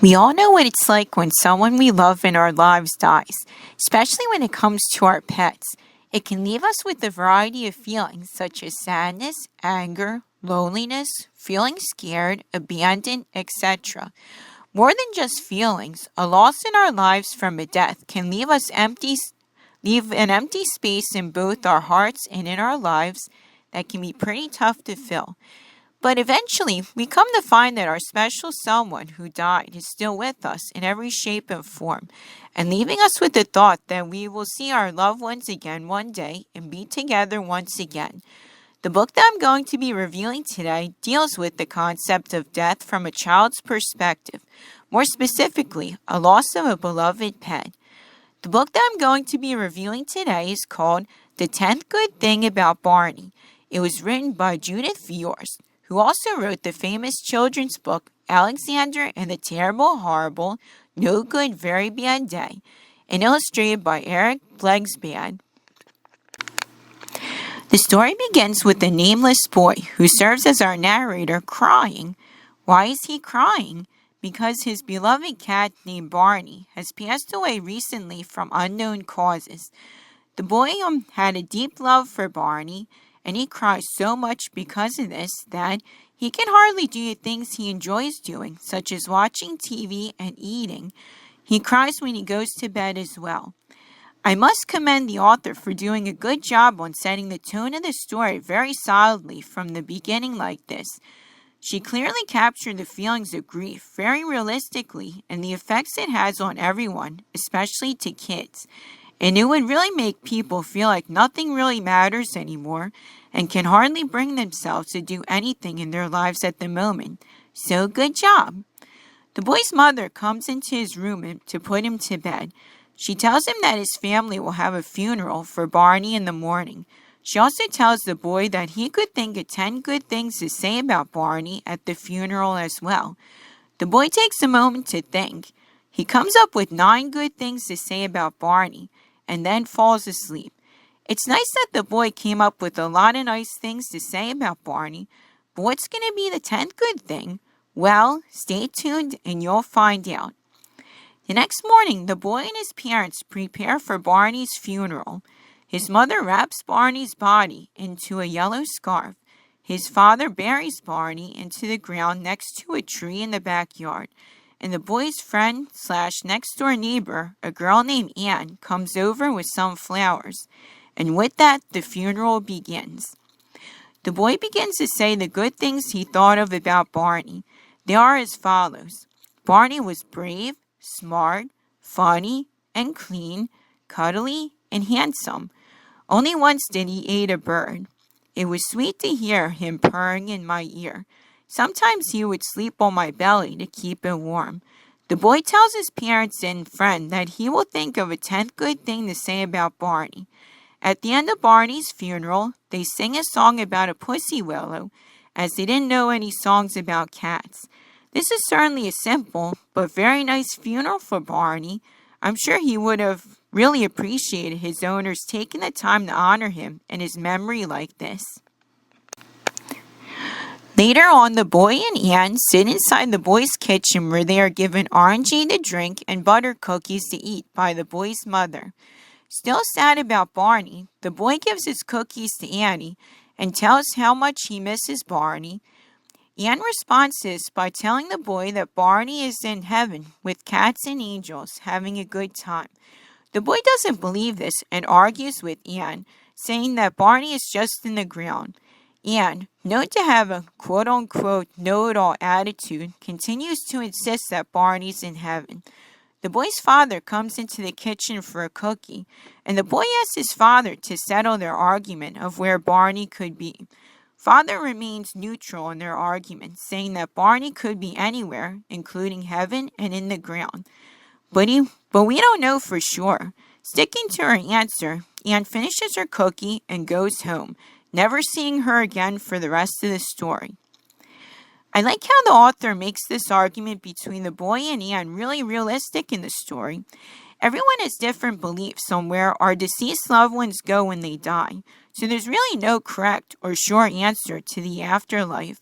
We all know what it's like when someone we love in our lives dies, especially when it comes to our pets. It can leave us with a variety of feelings such as sadness, anger, loneliness, feeling scared, abandoned, etc. More than just feelings, a loss in our lives from a death can leave an empty space in both our hearts and in our lives that can be pretty tough to fill. But eventually, we come to find that our special someone who died is still with us in every shape and form, and leaving us with the thought that we will see our loved ones again one day and be together once again. The book that I'm going to be reviewing today deals with the concept of death from a child's perspective, more specifically, a loss of a beloved pet. The book that I'm going to be reviewing today is called The 10th Good Thing About Barney. It was written by Judith Viors, who also wrote the famous children's book Alexander and the Terrible Horrible, No Good Very Bad Day, and illustrated by Eric Blegsbad. The story begins with a nameless boy who serves as our narrator crying. Why is he crying? Because his beloved cat named Barney has passed away recently from unknown causes. The boy had a deep love for Barney, and he cries so much because of this that he can hardly do the things he enjoys doing, such as watching TV and eating. He cries when he goes to bed as well. I must commend the author for doing a good job on setting the tone of the story very solidly from the beginning like this. She clearly captured the feelings of grief very realistically and the effects it has on everyone, especially to kids. And it would really make people feel like nothing really matters anymore and can hardly bring themselves to do anything in their lives at the moment. So good job. The boy's mother comes into his room to put him to bed. She tells him that his family will have a funeral for Barney in the morning. She also tells the boy that he could think of 10 good things to say about Barney at the funeral as well. The boy takes a moment to think. He comes up with 9 good things to say about Barney, and then falls asleep. It's nice that the boy came up with a lot of nice things to say about Barney, but what's going to be the 10th good thing? Well, stay tuned and you'll find out. The next morning, the boy and his parents prepare for Barney's funeral. His mother wraps Barney's body into a yellow scarf. His father buries Barney into the ground next to a tree in the backyard. And the boy's friend / next-door neighbor, a girl named Anne, comes over with some flowers. And with that, the funeral begins. The boy begins to say the good things he thought of about Barney. They are as follows. Barney was brave, smart, funny, and clean, cuddly, and handsome. Only once did he eat a bird. It was sweet to hear him purring in my ear. Sometimes he would sleep on my belly to keep it warm. The boy tells his parents and friend that he will think of a 10th good thing to say about Barney. At the end of Barney's funeral, they sing a song about a pussy willow, as they didn't know any songs about cats. This is certainly a simple but very nice funeral for Barney. I'm sure he would have really appreciated his owners taking the time to honor him and his memory like this. Later on, the boy and Anne sit inside the boy's kitchen where they are given orangey to drink and butter cookies to eat by the boy's mother. Still sad about Barney, the boy gives his cookies to Annie and tells how much he misses Barney. Anne responds to this by telling the boy that Barney is in heaven with cats and angels having a good time. The boy doesn't believe this and argues with Anne, saying that Barney is just in the ground. Anne, known to have a quote-unquote know-it-all attitude, continues to insist that Barney's in heaven. The boy's father comes into the kitchen for a cookie, and the boy asks his father to settle their argument of where Barney could be. Father remains neutral in their argument, saying that Barney could be anywhere, including heaven and in the ground. But we don't know for sure. Sticking to her answer, Anne finishes her cookie and goes home, never seeing her again for the rest of the story. I like how the author makes this argument between the boy and Anne really realistic in the story. Everyone has different beliefs on where our deceased loved ones go when they die, so there's really no correct or sure answer to the afterlife.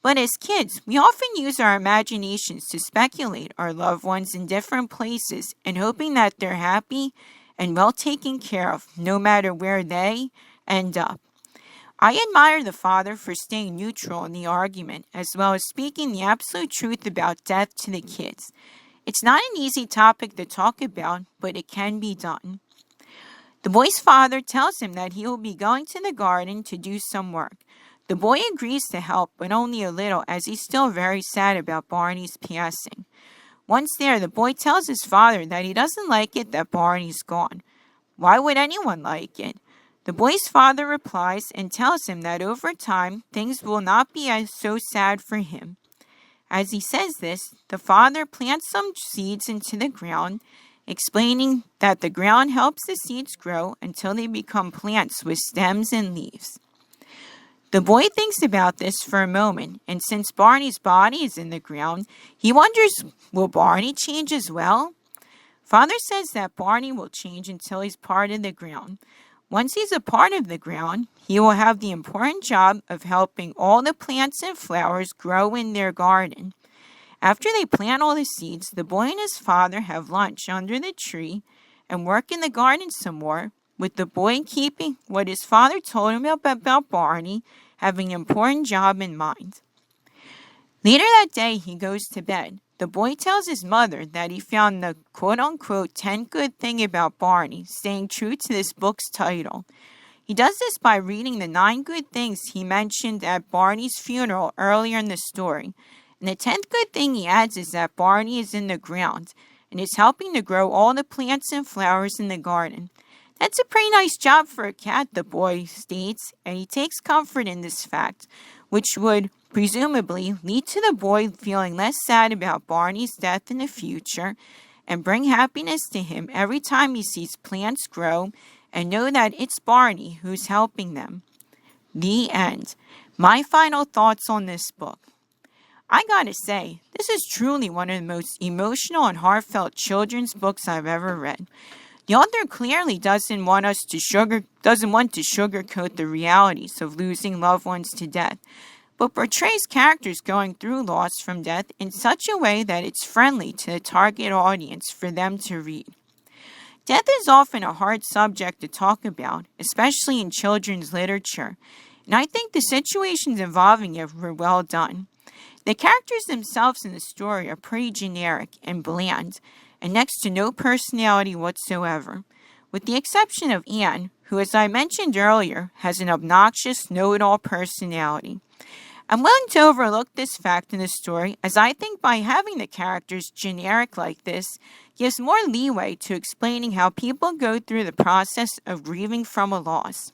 But as kids, we often use our imaginations to speculate our loved ones in different places and hoping that they're happy and well taken care of no matter where they end up. I admire the father for staying neutral in the argument as well as speaking the absolute truth about death to the kids. It's not an easy topic to talk about, but it can be done. The boy's father tells him that he will be going to the garden to do some work. The boy agrees to help, but only a little, as he's still very sad about Barney's passing. Once there, the boy tells his father that he doesn't like it that Barney's gone. Why would anyone like it? The boy's father replies and tells him that over time, things will not be as so sad for him. As he says this, the father plants some seeds into the ground, explaining that the ground helps the seeds grow until they become plants with stems and leaves. The boy thinks about this for a moment, and since Barney's body is in the ground, he wonders, will Barney change as well? Father says that Barney will change until he's part of the ground. Once he's a part of the ground, he will have the important job of helping all the plants and flowers grow in their garden. After they plant all the seeds, the boy and his father have lunch under the tree and work in the garden some more, with the boy keeping what his father told him about Barney having an important job in mind. Later that day, he goes to bed. The boy tells his mother that he found the quote-unquote 10 good thing about Barney, staying true to this book's title. He does this by reading the 9 good things he mentioned at Barney's funeral earlier in the story. And the 10th good thing he adds is that Barney is in the ground and is helping to grow all the plants and flowers in the garden. That's a pretty nice job for a cat, the boy states, and he takes comfort in this fact, which would presumably lead to the boy feeling less sad about Barney's death in the future and bring happiness to him every time he sees plants grow and know that it's Barney who's helping them. The end. My final thoughts on this book. I gotta say, this is truly one of the most emotional and heartfelt children's books I've ever read. The author clearly doesn't want to sugarcoat the realities of losing loved ones to death, but portrays characters going through loss from death in such a way that it's friendly to the target audience for them to read. Death is often a hard subject to talk about, especially in children's literature, and I think the situations involving it were well done. The characters themselves in the story are pretty generic and bland, and next to no personality whatsoever, with the exception of Anne, who, as I mentioned earlier, has an obnoxious, know-it-all personality. I'm willing to overlook this fact in the story, as I think by having the characters generic like this gives more leeway to explaining how people go through the process of grieving from a loss.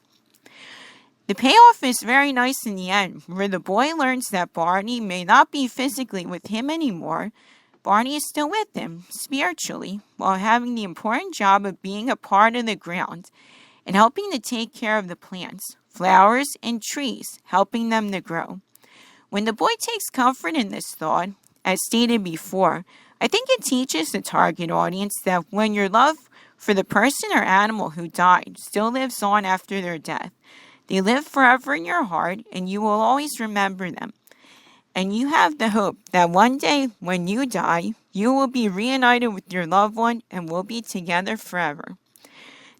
The payoff is very nice in the end, where the boy learns that Barney may not be physically with him anymore. Barney is still with him, spiritually, while having the important job of being a part of the ground and helping to take care of the plants, flowers, and trees, helping them to grow. When the boy takes comfort in this thought, as stated before, I think it teaches the target audience that when your love for the person or animal who died still lives on after their death, they live forever in your heart and you will always remember them. And you have the hope that one day when you die, you will be reunited with your loved one and will be together forever.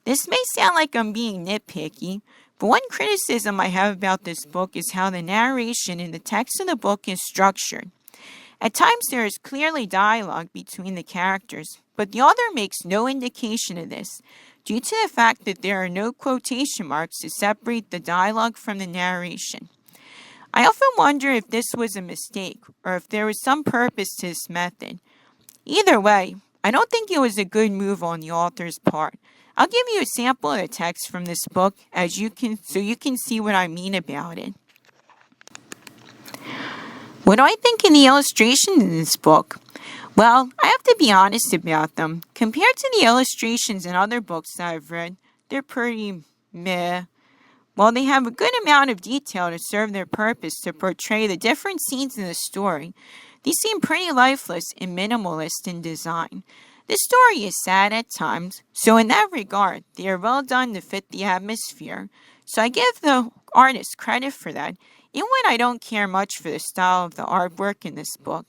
This may sound like I'm being nitpicky, but one criticism I have about this book is how the narration in the text of the book is structured. At times there is clearly dialogue between the characters, but the author makes no indication of this, due to the fact that there are no quotation marks to separate the dialogue from the narration. I often wonder if this was a mistake, or if there was some purpose to this method. Either way, I don't think it was a good move on the author's part. I'll give you a sample of the text from this book so you can see what I mean about it. What do I think of the illustrations in this book? Well, I have to be honest about them. Compared to the illustrations in other books that I've read, they're pretty meh. While they have a good amount of detail to serve their purpose to portray the different scenes in the story, these seem pretty lifeless and minimalist in design. This story is sad at times, so in that regard, they are well done to fit the atmosphere. So I give the artist credit for that, even when I don't care much for the style of the artwork in this book.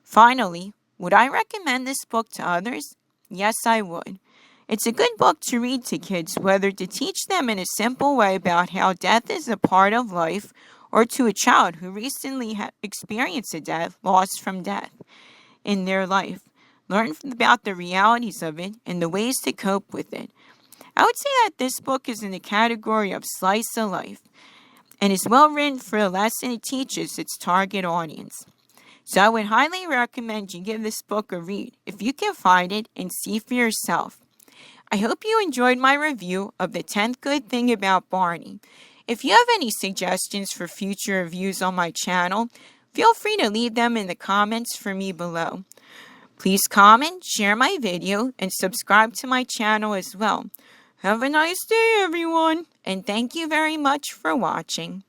Finally, would I recommend this book to others? Yes, I would. It's a good book to read to kids, whether to teach them in a simple way about how death is a part of life, or to a child who recently experienced a death, loss from death in their life. Learn about the realities of it and the ways to cope with it. I would say that this book is in the category of slice of life and is well written for the lesson it teaches its target audience. So I would highly recommend you give this book a read if you can find it and see for yourself. I hope you enjoyed my review of The 10th Good Thing About Barney. If you have any suggestions for future reviews on my channel, feel free to leave them in the comments for me below. Please comment, share my video, and subscribe to my channel as well. Have a nice day, everyone, and thank you very much for watching.